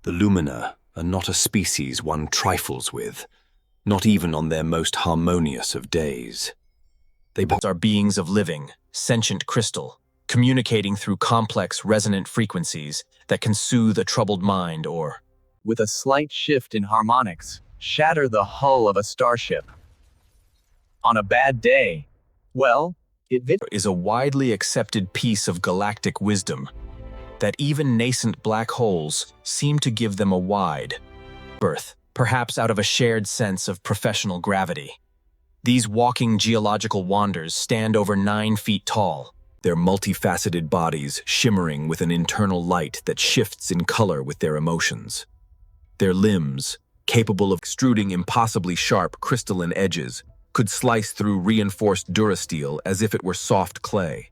The Lumina are not a species one trifles with, not even on their most harmonious of days. They are beings of living, sentient crystal, communicating through complex resonant frequencies that can soothe a troubled mind or, with a slight shift in harmonics, shatter the hull of a starship. On a bad day, well, it is a widely accepted piece of galactic wisdom that even nascent black holes seem to give them a wide berth, perhaps out of a shared sense of professional gravity. These walking geological wonders stand over 9 feet tall, their multifaceted bodies shimmering with an internal light that shifts in color with their emotions. Their limbs, capable of extruding impossibly sharp crystalline edges, could slice through reinforced durasteel as if it were soft clay.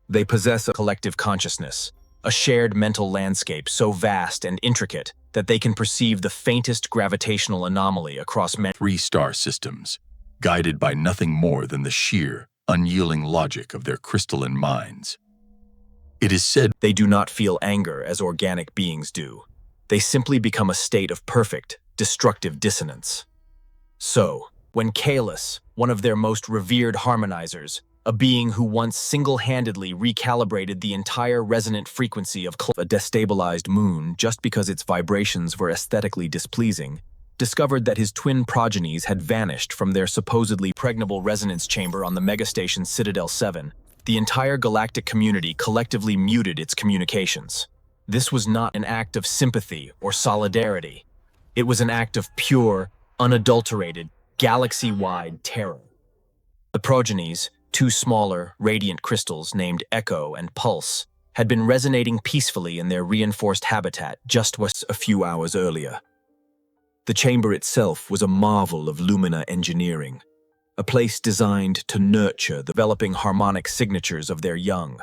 They possess a collective consciousness, a shared mental landscape so vast and intricate that they can perceive the faintest gravitational anomaly across 3 star systems, guided by nothing more than the sheer, unyielding logic of their crystalline minds. It is said they do not feel anger as organic beings do. They simply become a state of perfect, destructive dissonance. So, when Kalis, one of their most revered harmonizers, a being who once single-handedly recalibrated the entire resonant frequency of a destabilized moon just because its vibrations were aesthetically displeasing, discovered that his twin progenies had vanished from their supposedly pregnable resonance chamber on the megastation Citadel 7, the entire galactic community collectively muted its communications. This was not an act of sympathy or solidarity. It was an act of pure, unadulterated, galaxy-wide terror. The progenies, 2 smaller, radiant crystals named Echo and Pulse, had been resonating peacefully in their reinforced habitat just a few hours earlier. The chamber itself was a marvel of Lumina engineering, a place designed to nurture the developing harmonic signatures of their young.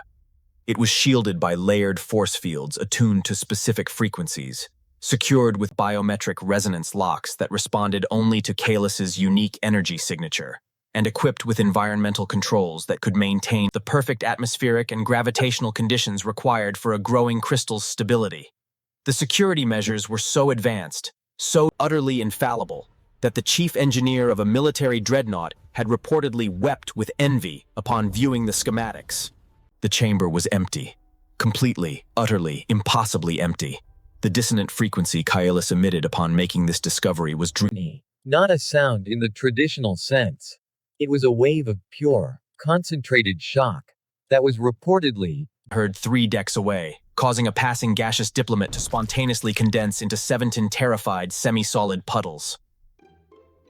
It was shielded by layered force fields attuned to specific frequencies, secured with biometric resonance locks that responded only to Kalis's unique energy signature, and equipped with environmental controls that could maintain the perfect atmospheric and gravitational conditions required for a growing crystal's stability. The security measures were so advanced, so utterly infallible, that the chief engineer of a military dreadnought had reportedly wept with envy upon viewing the schematics. The chamber was empty, completely, utterly, impossibly empty. The dissonant frequency Kalis emitted upon making this discovery was not a sound in the traditional sense. It was a wave of pure, concentrated shock that was reportedly heard 3 decks away, causing a passing gaseous diplomat to spontaneously condense into 17 terrified, semi-solid puddles.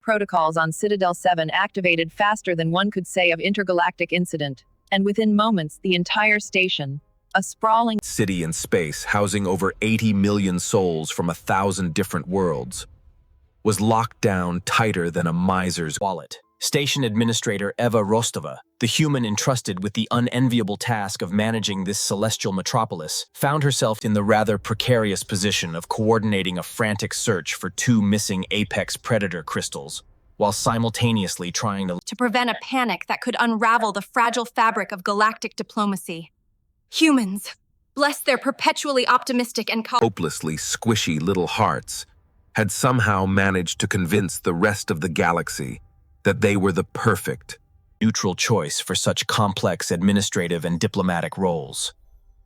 Protocols on Citadel 7 activated faster than one could say of intergalactic incident, and within moments the entire station, a sprawling city in space housing over 80 million souls from 1,000 different worlds, was locked down tighter than a miser's wallet. Station Administrator Eva Rostova, the human entrusted with the unenviable task of managing this celestial metropolis, found herself in the rather precarious position of coordinating a frantic search for 2 missing apex predator crystals, while simultaneously trying to prevent a panic that could unravel the fragile fabric of galactic diplomacy. Humans, bless their perpetually optimistic and hopelessly squishy little hearts, had somehow managed to convince the rest of the galaxy that they were the perfect, neutral choice for such complex administrative and diplomatic roles.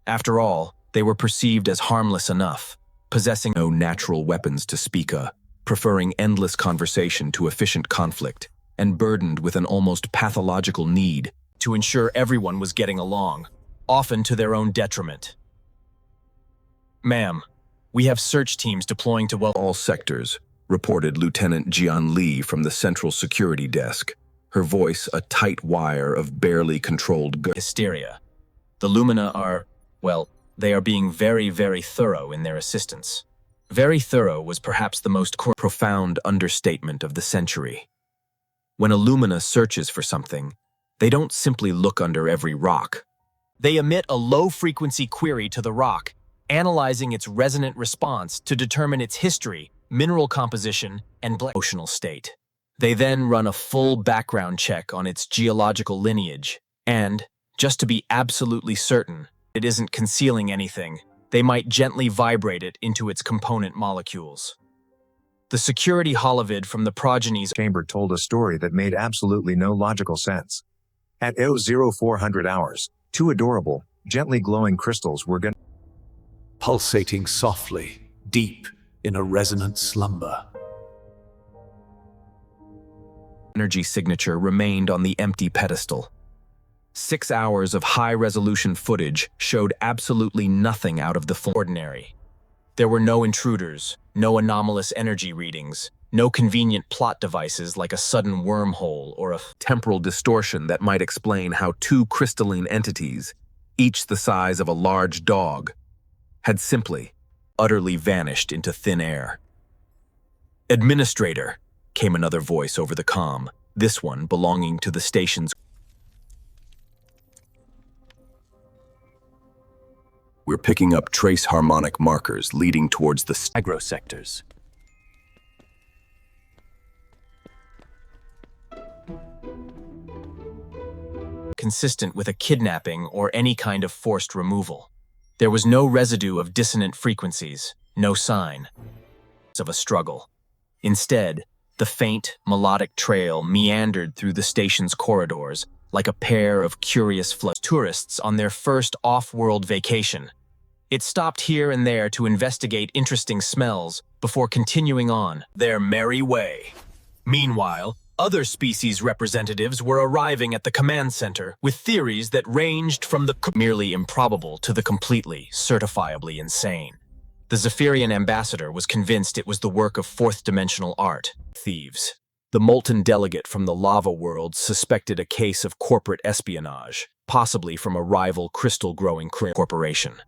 After all, they were perceived as harmless enough, possessing no natural weapons to speak of, preferring endless conversation to efficient conflict, and burdened with an almost pathological need to ensure everyone was getting along, often to their own detriment. Ma'am, we have search teams deploying to all sectors, reported Lieutenant Jian Li from the Central Security Desk, her voice a tight wire of barely controlled hysteria. The Lumina are, well, they are being very, very thorough in their assistance. Very thorough was perhaps the most profound understatement of the century. When a Lumina searches for something, they don't simply look under every rock. They emit a low-frequency query to the rock, analyzing its resonant response to determine its history, mineral composition, and emotional state. They then run a full background check on its geological lineage, and, just to be absolutely certain it isn't concealing anything, they might gently vibrate it into its component molecules. The security holovid from the progenies chamber told a story that made absolutely no logical sense. At 0400 hours, two adorable, gently glowing crystals were pulsating softly, deep in a resonant slumber. Energy signature remained on the empty pedestal. 6 hours of high-resolution footage showed absolutely nothing out of the ordinary. There were no intruders, no anomalous energy readings, no convenient plot devices like a sudden wormhole or a temporal distortion that might explain how two crystalline entities, each the size of a large dog, had simply, utterly vanished into thin air. "Administrator," came another voice over the comm, this one belonging to the station's. "We're picking up trace harmonic markers leading towards the agro sectors. Consistent with a kidnapping or any kind of forced removal. There was no residue of dissonant frequencies, no sign of a struggle. Instead, the faint, melodic trail meandered through the station's corridors like a pair of curious tourists on their first off-world vacation. It stopped here and there to investigate interesting smells before continuing on their merry way. Meanwhile, other species representatives were arriving at the command center with theories that ranged from the merely improbable to the completely, certifiably insane. The Zephyrian ambassador was convinced it was the work of fourth-dimensional art. Thieves. The molten delegate from the lava world suspected a case of corporate espionage, possibly from a rival crystal-growing corporation.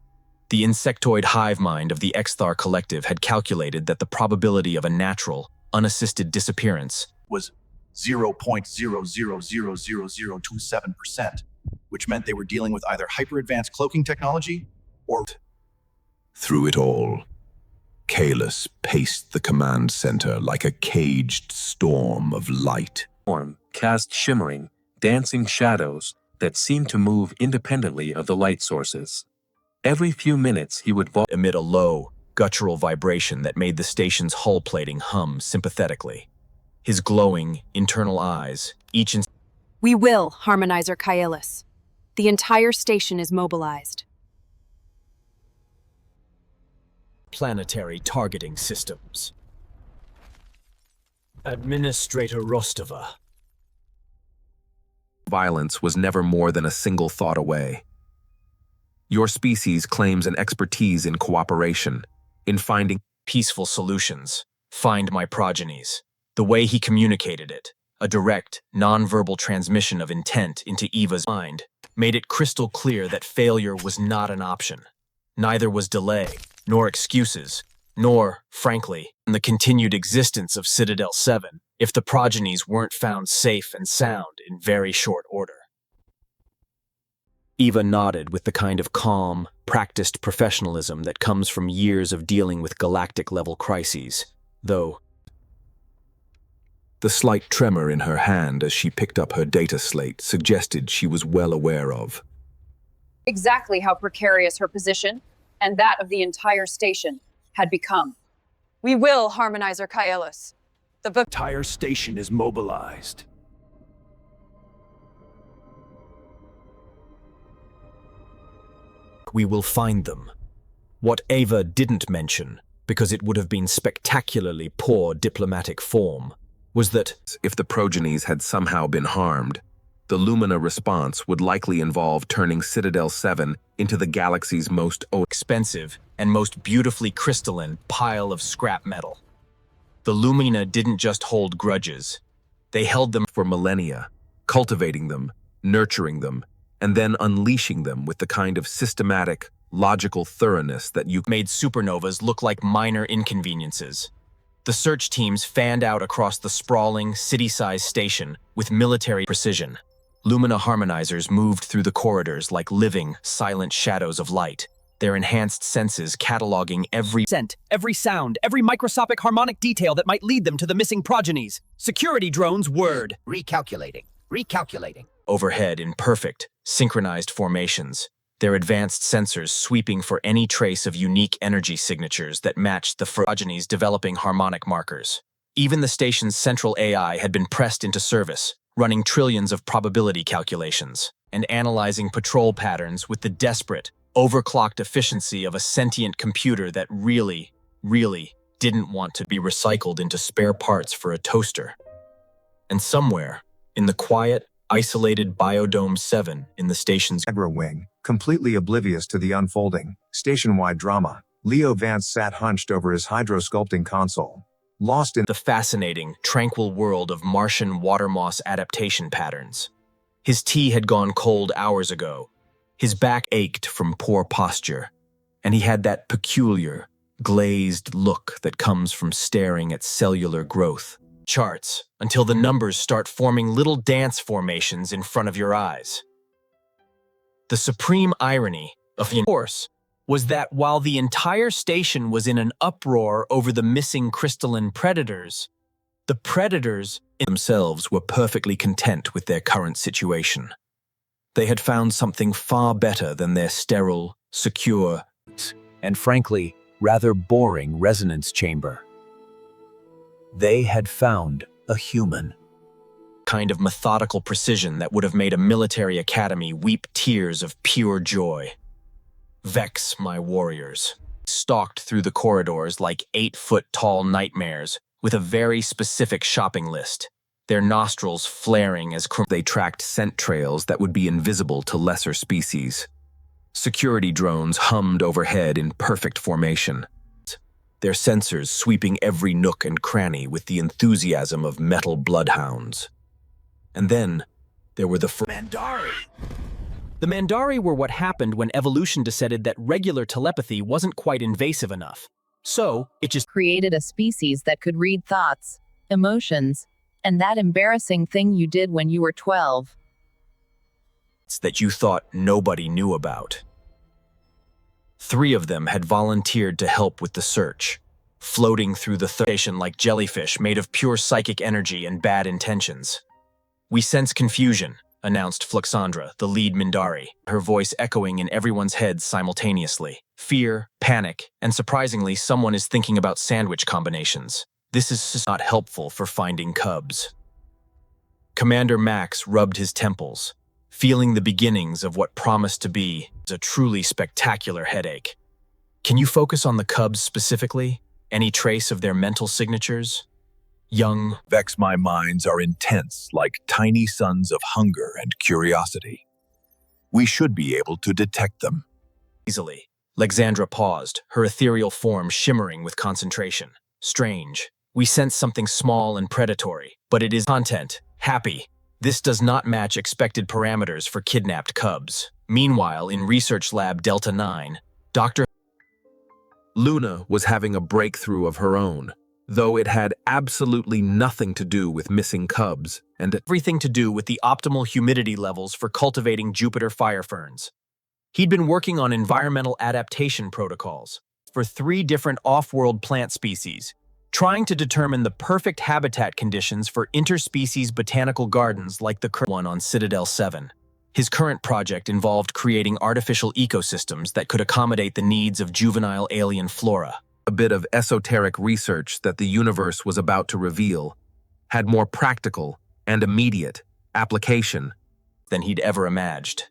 The insectoid hive mind of the Exthar Collective had calculated that the probability of a natural, unassisted disappearance was 0.00000027%, which meant they were dealing with either hyper-advanced cloaking technology or... Through it all, Kalis paced the command center like a caged storm of light. Cast shimmering, dancing shadows that seemed to move independently of the light sources. Every few minutes he would emit a low, guttural vibration that made the station's hull plating hum sympathetically. His glowing, internal eyes, each in... We will, Harmonizer Kaelis. The entire station is mobilized. Planetary targeting systems. Administrator Rostova. Violence was never more than a single thought away. Your species claims an expertise in cooperation, in finding peaceful solutions. Find my progenies. The way he communicated it, a direct, non-verbal transmission of intent into Eva's mind, made it crystal clear that failure was not an option. Neither was delay, nor excuses, nor, frankly, the continued existence of Citadel 7 if the progenies weren't found safe and sound in very short order. Eva nodded with the kind of calm, practiced professionalism that comes from years of dealing with galactic-level crises, though the slight tremor in her hand as she picked up her data slate suggested she was well aware of exactly how precarious her position and that of the entire station had become. We will, Harmonizer Kaelis. The entire station is mobilized. We will find them. What Ava didn't mention, because it would have been spectacularly poor diplomatic form, was that if the progenies had somehow been harmed, the Lumina response would likely involve turning Citadel 7 into the galaxy's most expensive and most beautifully crystalline pile of scrap metal. The Lumina didn't just hold grudges. They held them for millennia, cultivating them, nurturing them, and then unleashing them with the kind of systematic, logical thoroughness that you made supernovas look like minor inconveniences. The search teams fanned out across the sprawling, city-sized station with military precision. Lumina harmonizers moved through the corridors like living, silent shadows of light, their enhanced senses cataloging every scent, every sound, every microscopic harmonic detail that might lead them to the missing progenies. Security drones word. Recalculating. Overhead in perfect, synchronized formations, their advanced sensors sweeping for any trace of unique energy signatures that matched the progenies developing harmonic markers. Even the station's central AI had been pressed into service, running trillions of probability calculations and analyzing patrol patterns with the desperate, overclocked efficiency of a sentient computer that really didn't want to be recycled into spare parts for a toaster. And somewhere, in the quiet, isolated Biodome 7 in the station's Agro wing, completely oblivious to the unfolding, station-wide drama, Leo Vance sat hunched over his hydrosculpting console, lost in the fascinating, tranquil world of Martian water moss adaptation patterns. His tea had gone cold hours ago. His back ached from poor posture, and he had that peculiar, glazed look that comes from staring at cellular growth charts until the numbers start forming little dance formations in front of your eyes. The supreme irony of the course was that while the entire station was in an uproar over the missing crystalline predators, the predators themselves were perfectly content with their current situation. They had found something far better than their sterile, secure, and frankly, rather boring resonance chamber. They had found a human. Kind of methodical precision that would have made a military academy weep tears of pure joy. Vex, my warriors, stalked through the corridors like 8-foot-tall nightmares with a very specific shopping list, their nostrils flaring as they tracked scent trails that would be invisible to lesser species. Security drones hummed overhead in perfect formation, their sensors sweeping every nook and cranny with the enthusiasm of metal bloodhounds. And then, there were the Mandari! The Mandari were what happened when evolution decided that regular telepathy wasn't quite invasive enough. So, it just created a species that could read thoughts, emotions, and that embarrassing thing you did when you were 12. That you thought nobody knew about. 3 of them had volunteered to help with the search, floating through the station like jellyfish made of pure psychic energy and bad intentions. "We sense confusion," announced Fluxandra, the lead Mindari, her voice echoing in everyone's heads simultaneously. Fear, panic, and surprisingly, someone is thinking about sandwich combinations. This is not helpful for finding cubs. Commander Max rubbed his temples, feeling the beginnings of what promised to be a truly spectacular headache. "Can you focus on the cubs specifically? Any trace of their mental signatures? Young, Vex my minds are intense like tiny suns of hunger and curiosity. We should be able to detect them." Easily. Lexandra paused, her ethereal form shimmering with concentration. "Strange. We sense something small and predatory, but it is content. Happy. This does not match expected parameters for kidnapped cubs." Meanwhile, in Research Lab Delta 9, Dr. Luna was having a breakthrough of her own, though it had absolutely nothing to do with missing cubs and everything to do with the optimal humidity levels for cultivating Jupiter fire ferns. He'd been working on environmental adaptation protocols for 3 different off-world plant species, trying to determine the perfect habitat conditions for interspecies botanical gardens like the current one on Citadel 7. His current project involved creating artificial ecosystems that could accommodate the needs of juvenile alien flora. A bit of esoteric research that the universe was about to reveal had more practical and immediate application than he'd ever imagined.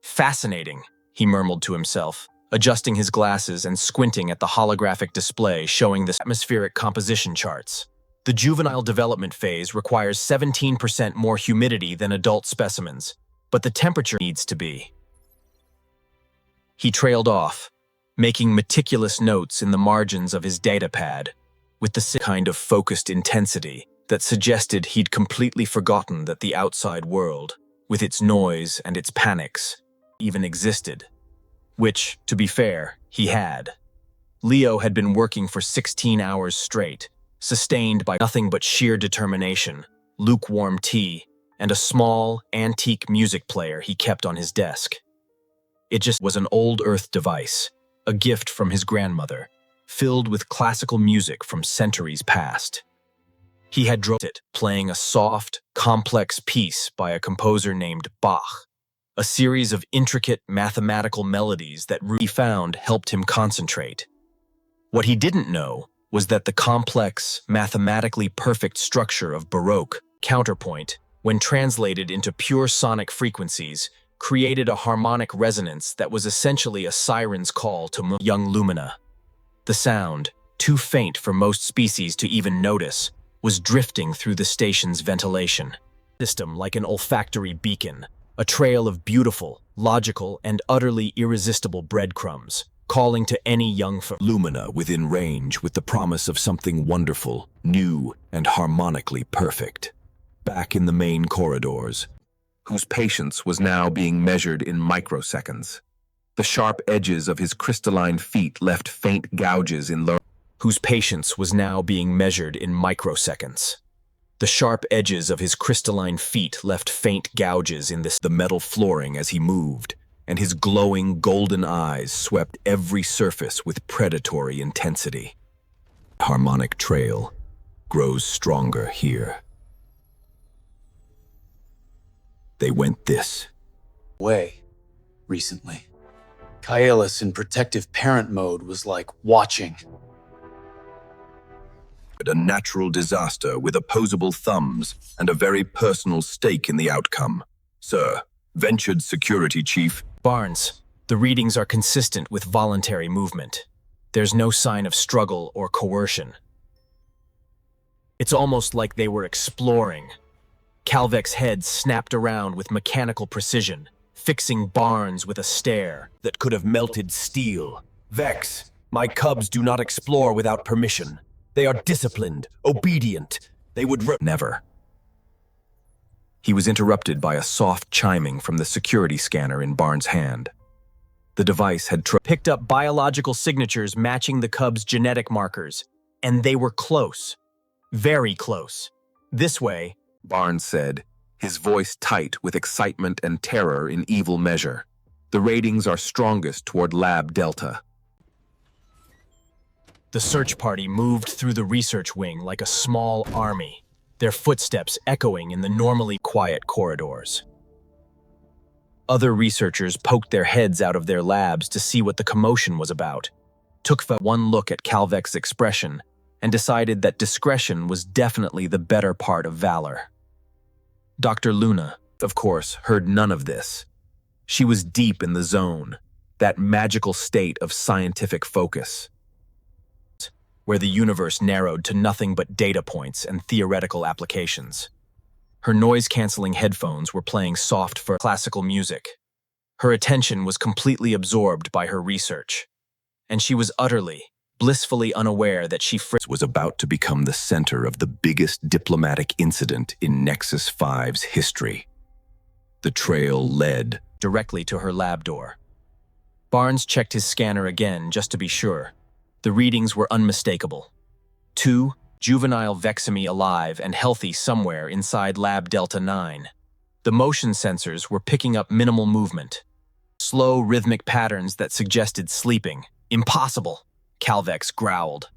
"Fascinating," he murmured to himself, adjusting his glasses and squinting at the holographic display showing the atmospheric composition charts. The juvenile development phase requires 17% more humidity than adult specimens, but the temperature needs to be. He trailed off, making meticulous notes in the margins of his datapad, with the kind of focused intensity that suggested he'd completely forgotten that the outside world, with its noise and its panics, even existed. Which, to be fair, he had. Leo had been working for 16 hours straight, sustained by nothing but sheer determination, lukewarm tea, and a small, antique music player he kept on his desk. It just was an old Earth device, a gift from his grandmother, filled with classical music from centuries past. He had dropped it, playing a soft, complex piece by a composer named Bach, A series of intricate mathematical melodies that Rudy found helped him concentrate. What he didn't know was that the complex, mathematically perfect structure of Baroque counterpoint, when translated into pure sonic frequencies, created a harmonic resonance that was essentially a siren's call to young Lumina. The sound, too faint for most species to even notice, was drifting through the station's ventilation system like an olfactory beacon, a trail of beautiful, logical, and utterly irresistible breadcrumbs, calling to any young Lumina within range with the promise of something wonderful, new, and harmonically perfect. Back in the main corridors, whose patience was now being measured in microseconds. The sharp edges of his crystalline feet left faint gouges in whose patience was now being measured in microseconds. The sharp edges of his crystalline feet left faint gouges in the metal flooring as he moved, and his glowing golden eyes swept every surface with predatory intensity. Harmonic trail grows stronger here. They went this way recently. Kaelis in protective parent mode was like watching. A natural disaster with opposable thumbs and a very personal stake in the outcome. Sir, ventured security chief. Barnes, the readings are consistent with voluntary movement. There's no sign of struggle or coercion. It's almost like they were exploring. Calvex's head snapped around with mechanical precision, fixing Barnes with a stare that could have melted steel. Vex, my cubs do not explore without permission. They are disciplined, obedient. They would never. He was interrupted by a soft chiming from the security scanner in Barnes' hand. The device had picked up biological signatures matching the cub's genetic markers, and they were close. Very close. This way, Barnes said, his voice tight with excitement and terror in evil measure. The ratings are strongest toward Lab Delta. The search party moved through the research wing like a small army, their footsteps echoing in the normally quiet corridors. Other researchers poked their heads out of their labs to see what the commotion was about, took one look at Calvex's expression, and decided that discretion was definitely the better part of valor. Dr. Luna, of course, heard none of this. She was deep in the zone, that magical state of scientific focus, where the universe narrowed to nothing but data points and theoretical applications. Her noise-canceling headphones were playing soft for classical music. Her attention was completely absorbed by her research, and she was utterly, blissfully unaware that she was about to become the center of the biggest diplomatic incident in Nexus 5's history. The trail led directly to her lab door. Barnes checked his scanner again just to be sure. The readings were unmistakable. 2 juvenile Veximi alive and healthy somewhere inside Lab Delta 9. The motion sensors were picking up minimal movement. Slow, rhythmic patterns that suggested sleeping. Impossible, Calvex growled.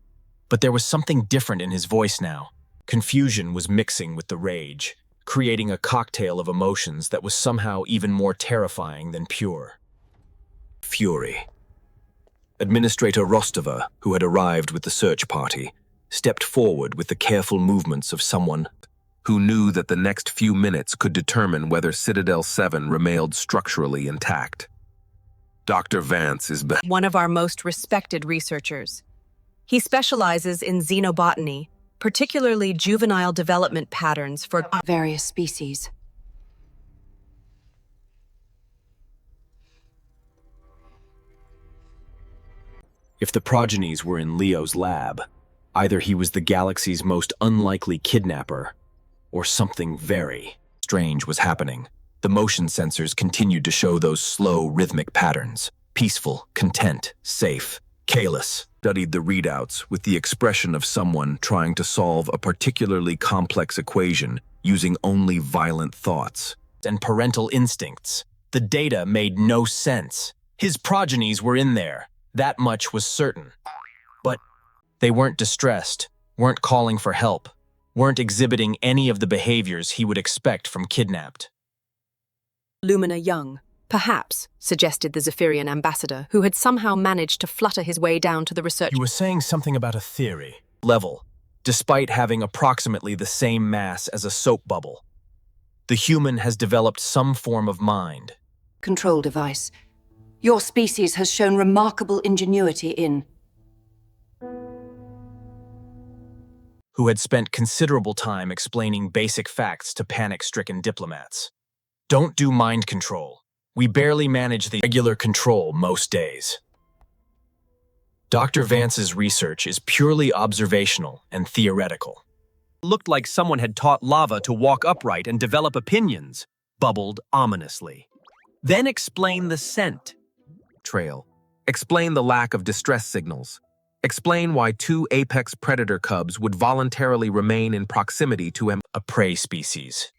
But there was something different in his voice now. Confusion was mixing with the rage, creating a cocktail of emotions that was somehow even more terrifying than pure fury. Administrator Rostova, who had arrived with the search party, stepped forward with the careful movements of someone who knew that the next few minutes could determine whether Citadel 7 remained structurally intact. Dr. Vance is one of our most respected researchers. He specializes in xenobotany, particularly juvenile development patterns for various species. If the progenies were in Leo's lab, either he was the galaxy's most unlikely kidnapper, or something very strange was happening. The motion sensors continued to show those slow, rhythmic patterns. Peaceful, content, safe. Kaelis studied the readouts with the expression of someone trying to solve a particularly complex equation using only violent thoughts and parental instincts. The data made no sense. His progenies were in there. That much was certain. But they weren't distressed, weren't calling for help, weren't exhibiting any of the behaviors he would expect from kidnapped. Lumina young, Perhaps, suggested the Zephyrian ambassador, who had somehow managed to flutter his way down to the research. You were saying something about a theory. Level, despite having approximately the same mass as a soap bubble. The human has developed some form of mind. Control device. Your species has shown remarkable ingenuity in... Who had spent considerable time explaining basic facts to panic-stricken diplomats. Don't do mind control. We barely manage the regular control most days. Dr. Vance's research is purely observational and theoretical. Looked like someone had taught lava to walk upright and develop opinions, bubbled ominously. Then explain the scent. Trail. Explain the lack of distress signals. Explain why 2 apex predator cubs would voluntarily remain in proximity to a prey species.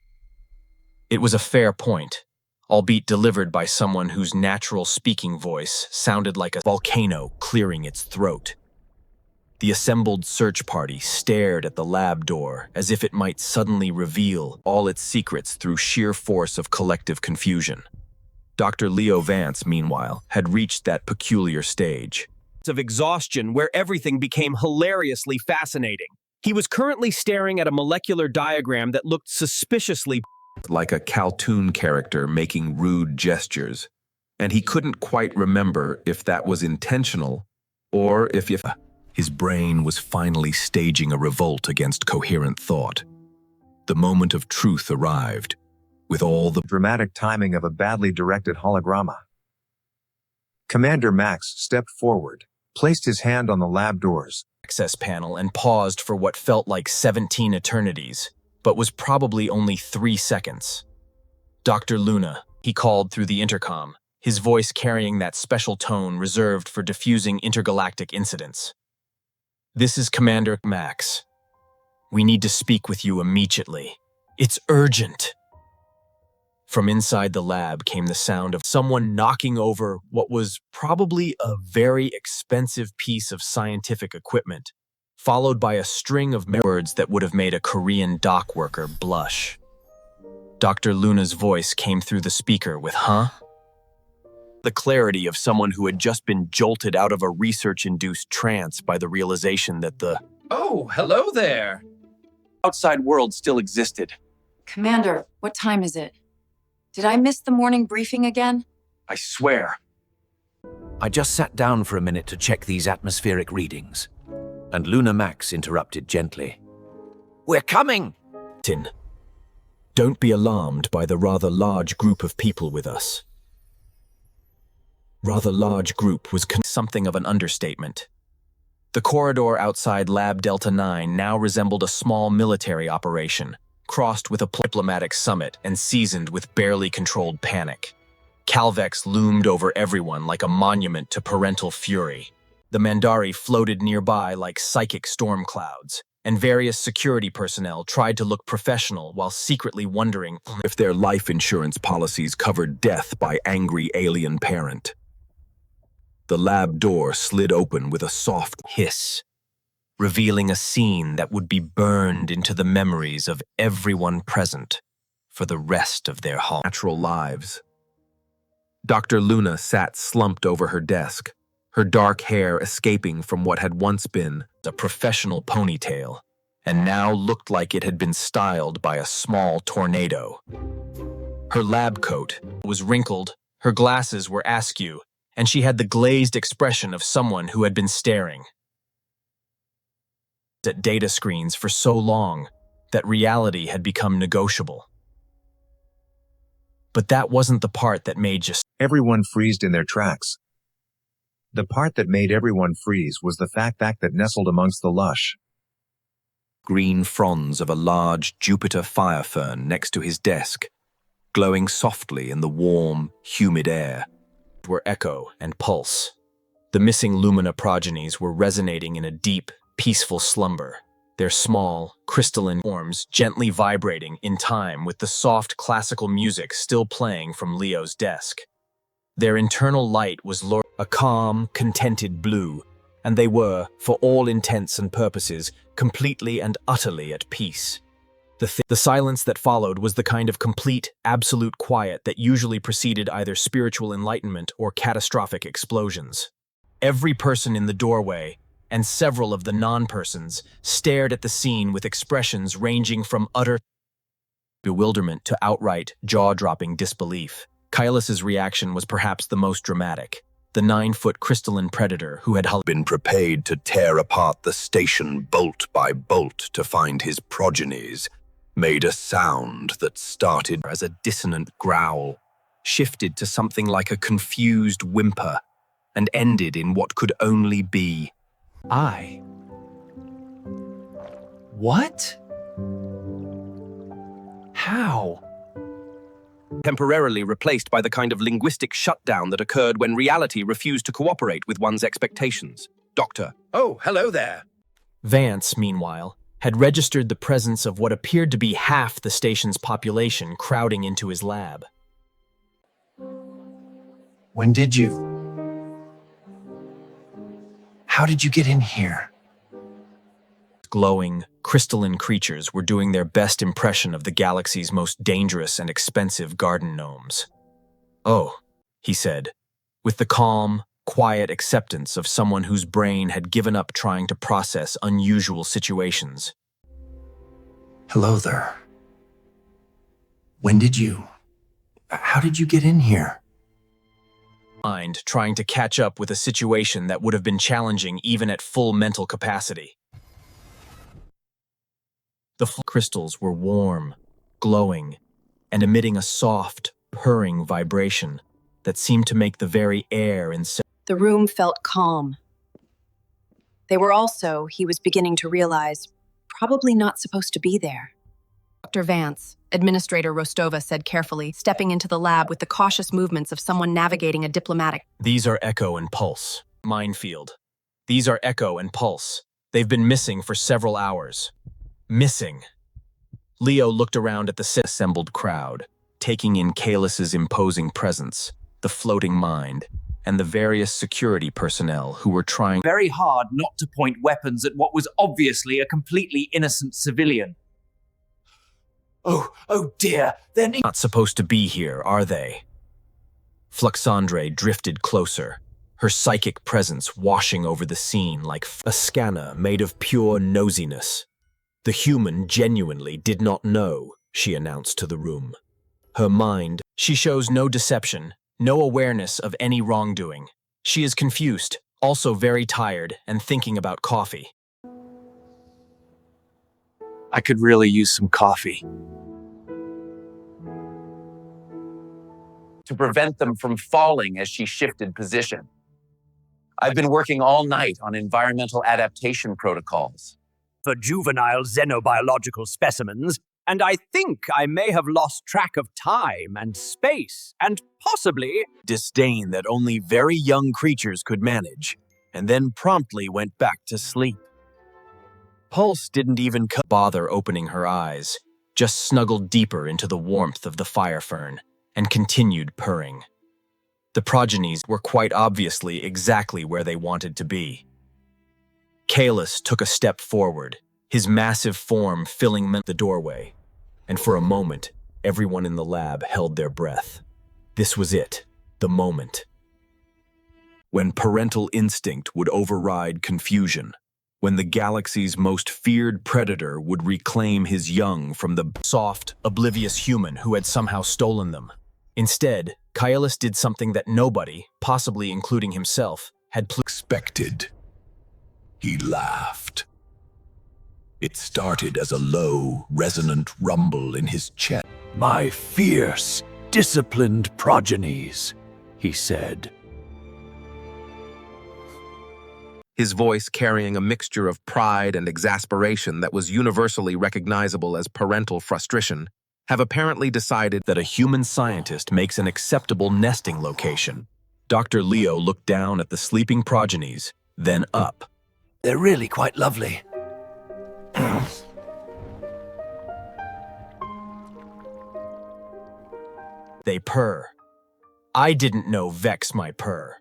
It was a fair point, albeit delivered by someone whose natural speaking voice sounded like a volcano clearing its throat. The assembled search party stared at the lab door as if it might suddenly reveal all its secrets through sheer force of collective confusion. Dr. Leo Vance, meanwhile, had reached that peculiar stage of exhaustion where everything became hilariously fascinating. He was currently staring at a molecular diagram that looked suspiciously like a cartoon character making rude gestures, and he couldn't quite remember if that was intentional or if his brain was finally staging a revolt against coherent thought. The moment of truth arrived, with all the dramatic timing of a badly directed hologramma. Commander Max stepped forward, placed his hand on the lab doors, access panel, and paused for what felt like 17 eternities, but was probably only 3 seconds. Dr. Luna, he called through the intercom, his voice carrying that special tone reserved for diffusing intergalactic incidents. This is Commander Max. We need to speak with you immediately. It's urgent. From inside the lab came the sound of someone knocking over what was probably a very expensive piece of scientific equipment, followed by a string of words that would have made a Korean dock worker blush. Dr. Luna's voice came through the speaker with, "Huh?" The clarity of someone who had just been jolted out of a research-induced trance by the realization that the "Oh, hello there!" outside world still existed. Commander, what time is it? Did I miss the morning briefing again? I swear. I just sat down for a minute to check these atmospheric readings, and Luna Max interrupted gently. "We're coming!" Tin. Don't be alarmed by the rather large group of people with us. Rather large group was something of an understatement. The corridor outside Lab Delta 9 now resembled a small military operation, crossed with a diplomatic summit and seasoned with barely controlled panic. Calvex loomed over everyone like a monument to parental fury. The Mandari floated nearby like psychic storm clouds, and various security personnel tried to look professional while secretly wondering if their life insurance policies covered death by angry alien parent. The lab door slid open with a soft hiss, revealing a scene that would be burned into the memories of everyone present for the rest of their natural lives. Dr. Luna sat slumped over her desk, her dark hair escaping from what had once been a professional ponytail, and now looked like it had been styled by a small tornado. Her lab coat was wrinkled, her glasses were askew, and she had the glazed expression of someone who had been staring at data screens for so long that reality had become negotiable. But that wasn't the part that made everyone freezed in their tracks. The part that made everyone freeze was the fact that nestled amongst the lush green fronds of a large Jupiter fire fern next to his desk, glowing softly in the warm, humid air, were echo and pulse. The missing Lumina progenies were resonating in a deep, peaceful slumber, their small, crystalline forms gently vibrating in time with the soft classical music still playing from Leo's desk. Their internal light was a calm, contented blue, and they were, for all intents and purposes, completely and utterly at peace. The silence that followed was the kind of complete, absolute quiet that usually preceded either spiritual enlightenment or catastrophic explosions. Every person in the doorway, and several of the non-persons, stared at the scene with expressions ranging from utter bewilderment to outright, jaw-dropping disbelief. Kailas's reaction was perhaps the most dramatic. The 9-foot crystalline predator who had been prepared to tear apart the station bolt by bolt to find his progenies, made a sound that started as a dissonant growl, shifted to something like a confused whimper, and ended in what could only be I. What? How? Temporarily replaced by the kind of linguistic shutdown that occurred when reality refused to cooperate with one's expectations. Doctor. Oh, hello there. Vance, meanwhile, had registered the presence of what appeared to be half the station's population crowding into his lab. When did you? How did you get in here? Glowing, crystalline creatures were doing their best impression of the galaxy's most dangerous and expensive garden gnomes. "Oh," he said, with the calm, quiet acceptance of someone whose brain had given up trying to process unusual situations. Hello there. When did you? How did you get in here? Mind trying to catch up with a situation that would have been challenging even at full mental capacity. The crystals were warm, glowing, and emitting a soft, purring vibration that seemed to make the very air inside. The room felt calm. They were also, he was beginning to realize, probably not supposed to be there. Dr. Vance, Administrator Rostova said carefully, stepping into the lab with the cautious movements of someone navigating a diplomatic. These are Echo and Pulse. Minefield. These are Echo and Pulse. They've been missing for several hours. Missing. Leo looked around at the assembled crowd, taking in Kailas's imposing presence, the floating mind, and the various security personnel who were trying very hard not to point weapons at what was obviously a completely innocent civilian. Oh dear, they're not supposed to be here, are they? Fluxandre drifted closer, her psychic presence washing over the scene like a scanner made of pure nosiness. The human genuinely did not know, she announced to the room. Her mind, she shows no deception, no awareness of any wrongdoing. She is confused, also very tired, and thinking about coffee. I could really use some coffee. To prevent them from falling as she shifted position. I've been working all night on environmental adaptation protocols. For juvenile xenobiological specimens, and I think I may have lost track of time and space, and possibly disdain that only very young creatures could manage, and then promptly went back to sleep. Pulse didn't even bother opening her eyes, just snuggled deeper into the warmth of the fire fern, and continued purring. The progenies were quite obviously exactly where they wanted to be. Kailas took a step forward, his massive form filling the doorway, and for a moment, everyone in the lab held their breath. This was it, the moment. When parental instinct would override confusion, when the galaxy's most feared predator would reclaim his young from the soft, oblivious human who had somehow stolen them. Instead, Kailas did something that nobody, possibly including himself, had expected. He laughed. It started as a low, resonant rumble in his chest. "My fierce, disciplined progenies," he said. His voice carrying a mixture of pride and exasperation that was universally recognizable as parental frustration, have apparently decided that a human scientist makes an acceptable nesting location. Dr. Leo looked down at the sleeping progenies, then up. "They're really quite lovely." They purr. I didn't know Vex might purr.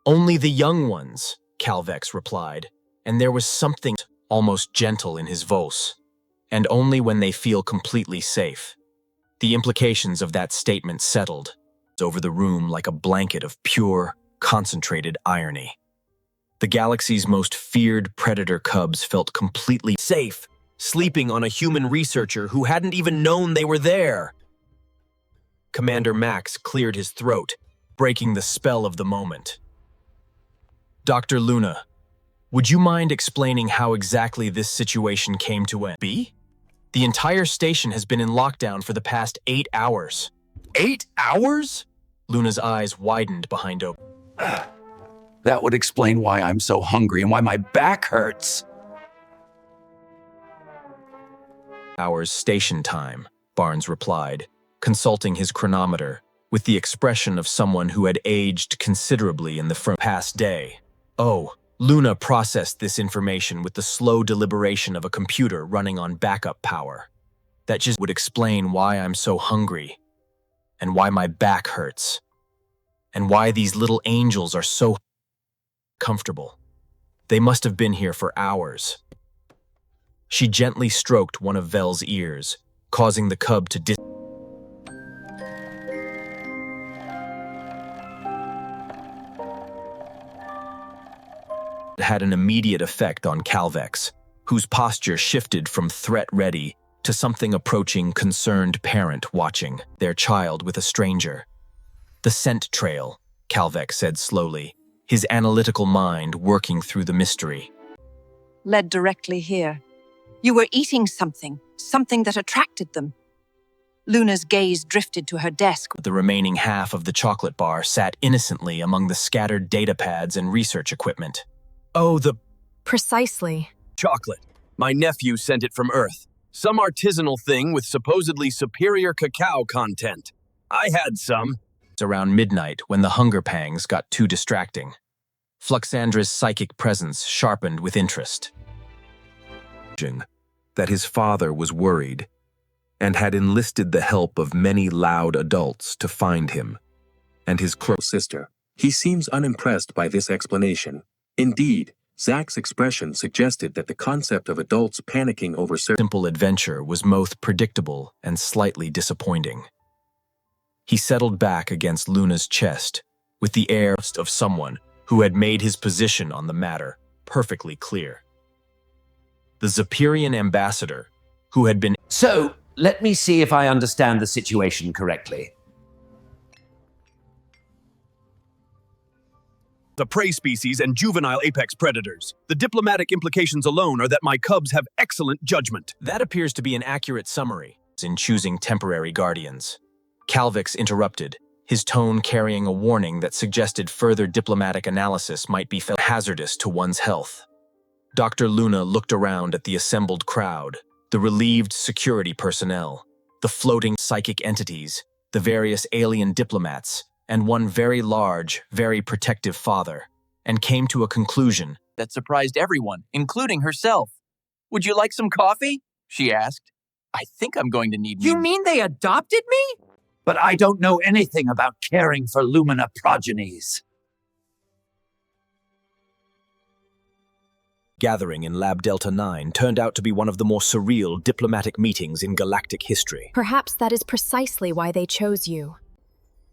Only the young ones, Calvex replied, and there was something almost gentle in his voice. and only when they feel completely safe. The implications of that statement settled over the room like a blanket of pure, concentrated irony. The galaxy's most feared predator cubs felt completely safe, sleeping on a human researcher who hadn't even known they were there. Commander Max cleared his throat, breaking the spell of the moment. Dr. Luna, would you mind explaining how exactly this situation came to end? The entire station has been in lockdown for the past 8 hours. 8 hours? Luna's eyes widened behind open. That would explain why I'm so hungry and why my back hurts. Hours station time, Barnes replied, consulting his chronometer, with the expression of someone who had aged considerably in the past day. Oh, Luna processed this information with the slow deliberation of a computer running on backup power. That just would explain why I'm so hungry, and why my back hurts, and why these little angels are so comfortable. They must have been here for hours. She gently stroked one of Vel's ears, causing the cub to had an immediate effect on Calvex, whose posture shifted from threat-ready to something approaching concerned parent watching their child with a stranger. The scent trail, Calvex said slowly, his analytical mind working through the mystery. Led directly here. You were eating something that attracted them. Luna's gaze drifted to her desk. The remaining half of the chocolate bar sat innocently among the scattered data pads and research equipment. Oh, Precisely. Chocolate. My nephew sent it from Earth. Some artisanal thing with supposedly superior cacao content. I had some. It's around midnight when the hunger pangs got too distracting. Fluxandra's psychic presence sharpened with interest. That his father was worried and had enlisted the help of many loud adults to find him and his close sister. He seems unimpressed by this explanation. Indeed, Zach's expression suggested that the concept of adults panicking over simple adventure was both predictable and slightly disappointing. He settled back against Luna's chest with the air of someone who had made his position on the matter perfectly clear. The Zepyrian ambassador, who had been— So, let me see if I understand the situation correctly. The prey species and juvenile apex predators. The diplomatic implications alone are that my cubs have excellent judgment. That appears to be an accurate summary in choosing temporary guardians. Calvex interrupted, his tone carrying a warning that suggested further diplomatic analysis might be felt hazardous to one's health. Dr. Luna looked around at the assembled crowd, the relieved security personnel, the floating psychic entities, the various alien diplomats, and one very large, very protective father, and came to a conclusion that surprised everyone, including herself. "Would you like some coffee?" she asked. "I think I'm going to need— You mean they adopted me? But I don't know anything about caring for Lumina progenies. Gathering in Lab Delta 9 turned out to be one of the more surreal diplomatic meetings in galactic history. Perhaps that is precisely why they chose you.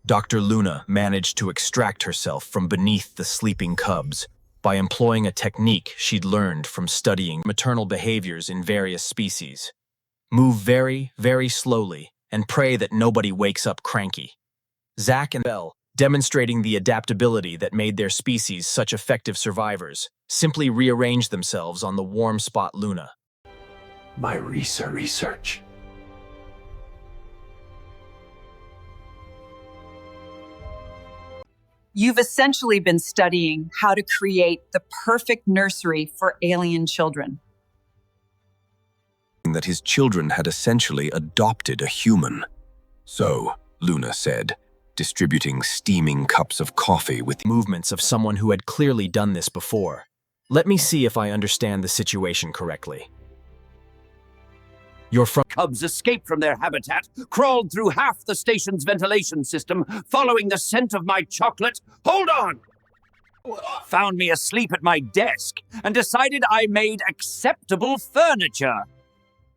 Dr. Luna managed to extract herself from beneath the sleeping cubs by employing a technique she'd learned from studying maternal behaviors in various species. Move very, very slowly and pray that nobody wakes up cranky. Zach and Bell, demonstrating the adaptability that made their species such effective survivors, simply rearranged themselves on the warm spot Luna. My research. You've essentially been studying how to create the perfect nursery for alien children. That his children had essentially adopted a human. So, Luna said, distributing steaming cups of coffee with the movements of someone who had clearly done this before. Let me see if I understand the situation correctly. Your cubs escaped from their habitat, crawled through half the station's ventilation system, following the scent of my chocolate. Hold on! Found me asleep at my desk and decided I made acceptable furniture.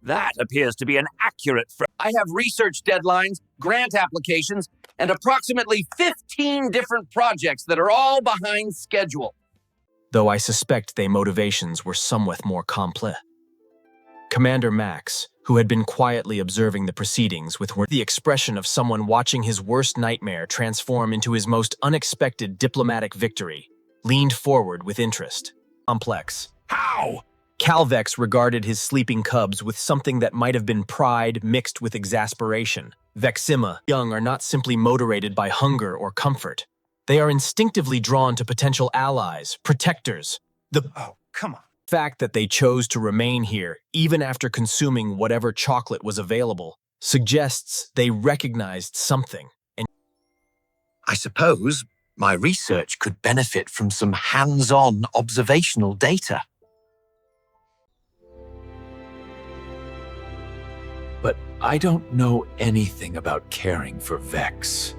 That appears to be an accurate I have research deadlines, grant applications, and approximately 15 different projects that are all behind schedule. Though I suspect their motivations were somewhat more complex. Commander Max, who had been quietly observing the proceedings with the expression of someone watching his worst nightmare transform into his most unexpected diplomatic victory, leaned forward with interest. Complex. How? Calvex regarded his sleeping cubs with something that might have been pride mixed with exasperation. Vexima young are not simply motivated by hunger or comfort. They are instinctively drawn to potential allies, protectors. Oh, come on. Fact that they chose to remain here, even after consuming whatever chocolate was available, suggests they recognized something. And I suppose my research could benefit from some hands-on observational data. But I don't know anything about caring for Vex.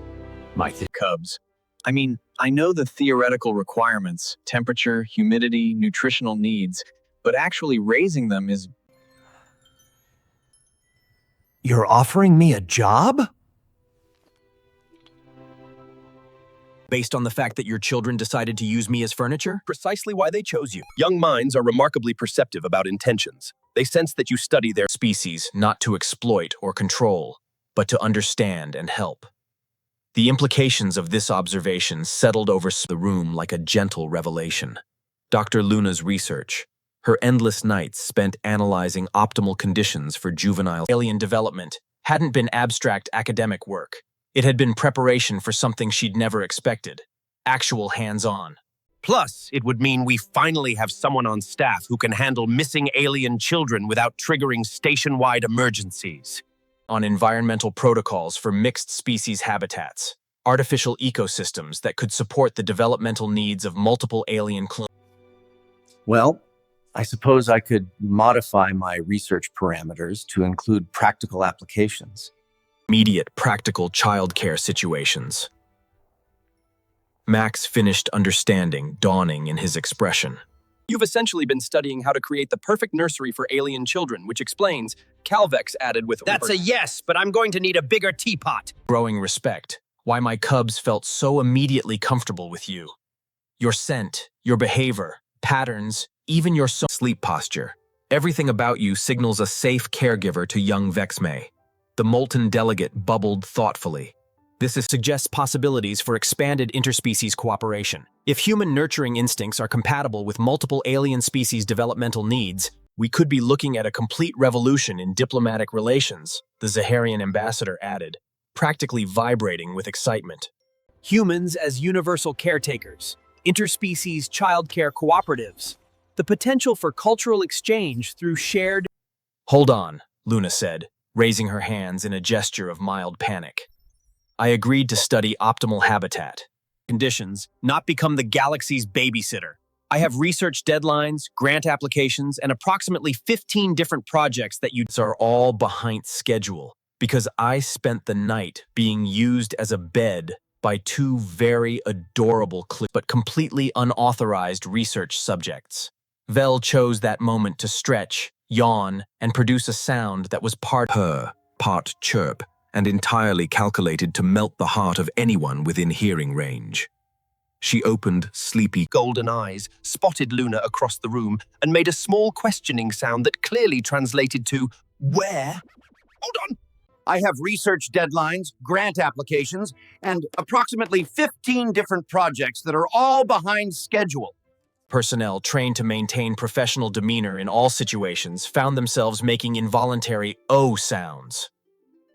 My cubs. I mean, I know the theoretical requirements, temperature, humidity, nutritional needs, but actually raising them is... You're offering me a job? based on the fact that your children decided to use me as furniture? Precisely why they chose you. Young minds are remarkably perceptive about intentions. They sense that you study their species, not to exploit or control, but to understand and help. The implications of this observation settled over the room like a gentle revelation. Dr. Luna's research, her endless nights spent analyzing optimal conditions for juvenile alien development, hadn't been abstract academic work. It had been preparation for something she'd never expected. Actual hands-on. Plus, it would mean we finally have someone on staff who can handle missing alien children without triggering station-wide emergencies. On environmental protocols for mixed species habitats, artificial ecosystems that could support the developmental needs of multiple alien clones. Well, I suppose I could modify my research parameters to include practical applications. Immediate practical childcare situations. Max finished understanding dawning in his expression. You've essentially been studying how to create the perfect nursery for alien children, which explains, Calvex added with... That's a yes, but I'm going to need a bigger teapot. Growing respect, why my cubs felt so immediately comfortable with you. Your scent, your behavior, patterns, even your sleep posture. Everything about you signals a safe caregiver to young Vexme. The molten delegate bubbled thoughtfully. This suggests possibilities for expanded interspecies cooperation. If human nurturing instincts are compatible with multiple alien species' developmental needs, we could be looking at a complete revolution in diplomatic relations, the Zaharian ambassador added, practically vibrating with excitement. Humans as universal caretakers, interspecies childcare cooperatives, the potential for cultural exchange through shared... Hold on, Luna said, raising her hands in a gesture of mild panic. I agreed to study optimal habitat. Conditions, not become the galaxy's babysitter. I have research deadlines, grant applications, and approximately 15 different projects that are all behind schedule because I spent the night being used as a bed by two very adorable but completely unauthorized research subjects. Vel chose that moment to stretch, yawn, and produce a sound that was part purr, part chirp, and entirely calculated to melt the heart of anyone within hearing range. She opened sleepy golden eyes, spotted Luna across the room, and made a small questioning sound that clearly translated to, "Where?" Hold on. I have research deadlines, grant applications, and approximately 15 different projects that are all behind schedule. Personnel trained to maintain professional demeanor in all situations found themselves making involuntary "oh" sounds.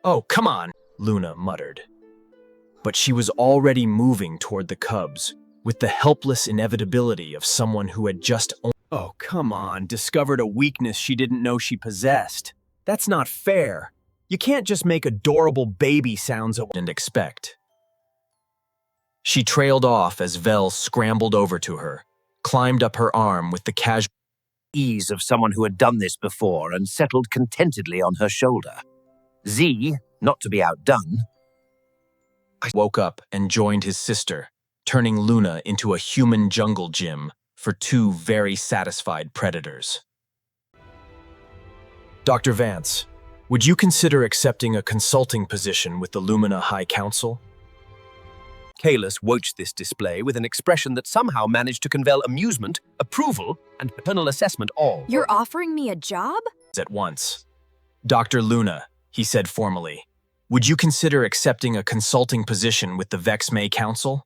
"Oh, come on," Luna muttered. But she was already moving toward the cubs, with the helpless inevitability of someone who had just... Oh, come on, discovered a weakness she didn't know she possessed. That's not fair. You can't just make adorable baby sounds and expect. She trailed off as Vel scrambled over to her, climbed up her arm with the casual ease of someone who had done this before and settled contentedly on her shoulder. Z, not to be outdone, woke up and joined his sister, turning Luna into a human jungle gym for two very satisfied predators. Dr. Vance, would you consider accepting a consulting position with the Lumina High Council? Kalis watched this display with an expression that somehow managed to convey amusement, approval, and paternal assessment all. You're offering me a job? At once. Dr. Luna, he said formally, would you consider accepting a consulting position with the Vex May Council?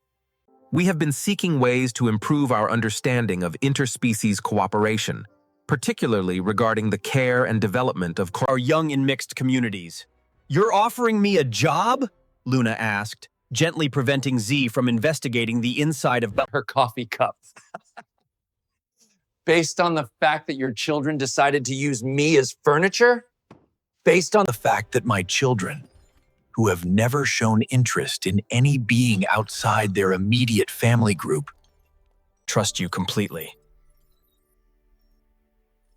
We have been seeking ways to improve our understanding of interspecies cooperation, particularly regarding the care and development of our young and mixed communities. You're offering me a job? Luna asked, gently preventing Z from investigating the inside of her coffee cup. Based on the fact that your children decided to use me as furniture? Based on the fact that my children, who have never shown interest in any being outside their immediate family group, trust you completely.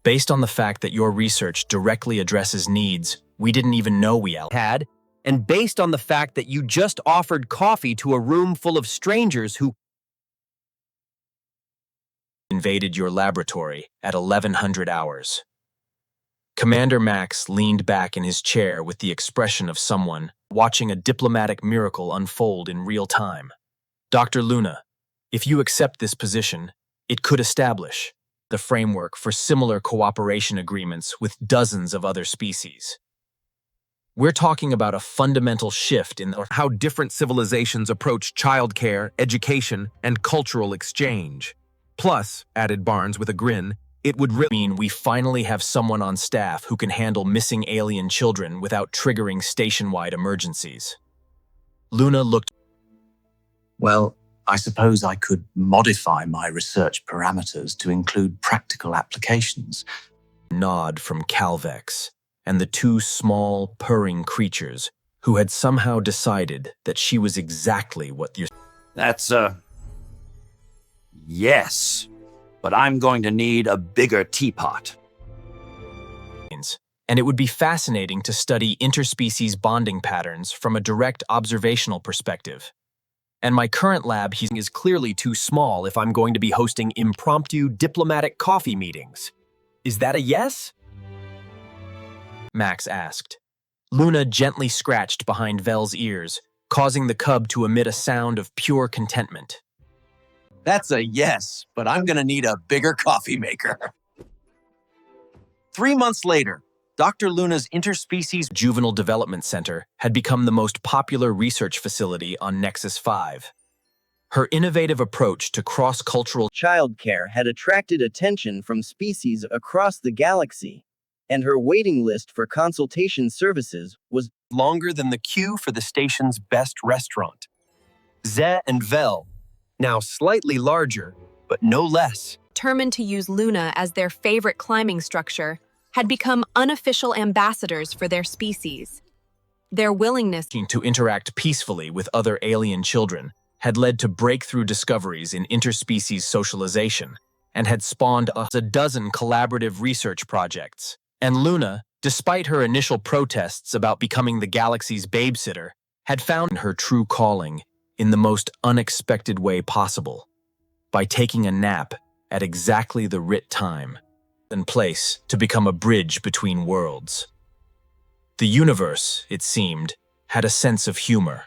Based on the fact that your research directly addresses needs we didn't even know we had, and based on the fact that you just offered coffee to a room full of strangers who invaded your laboratory at 1100 hours. Commander Max leaned back in his chair with the expression of someone watching a diplomatic miracle unfold in real time. Dr. Luna, if you accept this position, it could establish the framework for similar cooperation agreements with dozens of other species. We're talking about a fundamental shift in how different civilizations approach childcare, education, and cultural exchange. Plus, added Barnes with a grin, it would mean we finally have someone on staff who can handle missing alien children without triggering station-wide emergencies. Luna looked. Well, I suppose I could modify my research parameters to include practical applications. Nod from Calvex and the two small, purring creatures who had somehow decided that she was exactly what you... That's yes, but I'm going to need a bigger teapot. And it would be fascinating to study interspecies bonding patterns from a direct observational perspective. And my current lab is clearly too small if I'm going to be hosting impromptu diplomatic coffee meetings. Is that a yes? Max asked. Luna gently scratched behind Vel's ears, causing the cub to emit a sound of pure contentment. That's a yes, but I'm gonna need a bigger coffee maker. 3 months later, Dr. Luna's Interspecies Juvenile Development Center had become the most popular research facility on Nexus 5. Her innovative approach to cross-cultural childcare had attracted attention from species across the galaxy, and her waiting list for consultation services was longer than the queue for the station's best restaurant. Ze and Vel, now slightly larger, but no less, determined to use Luna as their favorite climbing structure, had become unofficial ambassadors for their species. Their willingness to interact peacefully with other alien children had led to breakthrough discoveries in interspecies socialization and had spawned a dozen collaborative research projects. And Luna, despite her initial protests about becoming the galaxy's babysitter, had found her true calling in the most unexpected way possible, by taking a nap at exactly the right time and place to become a bridge between worlds. The universe, it seemed, had a sense of humor.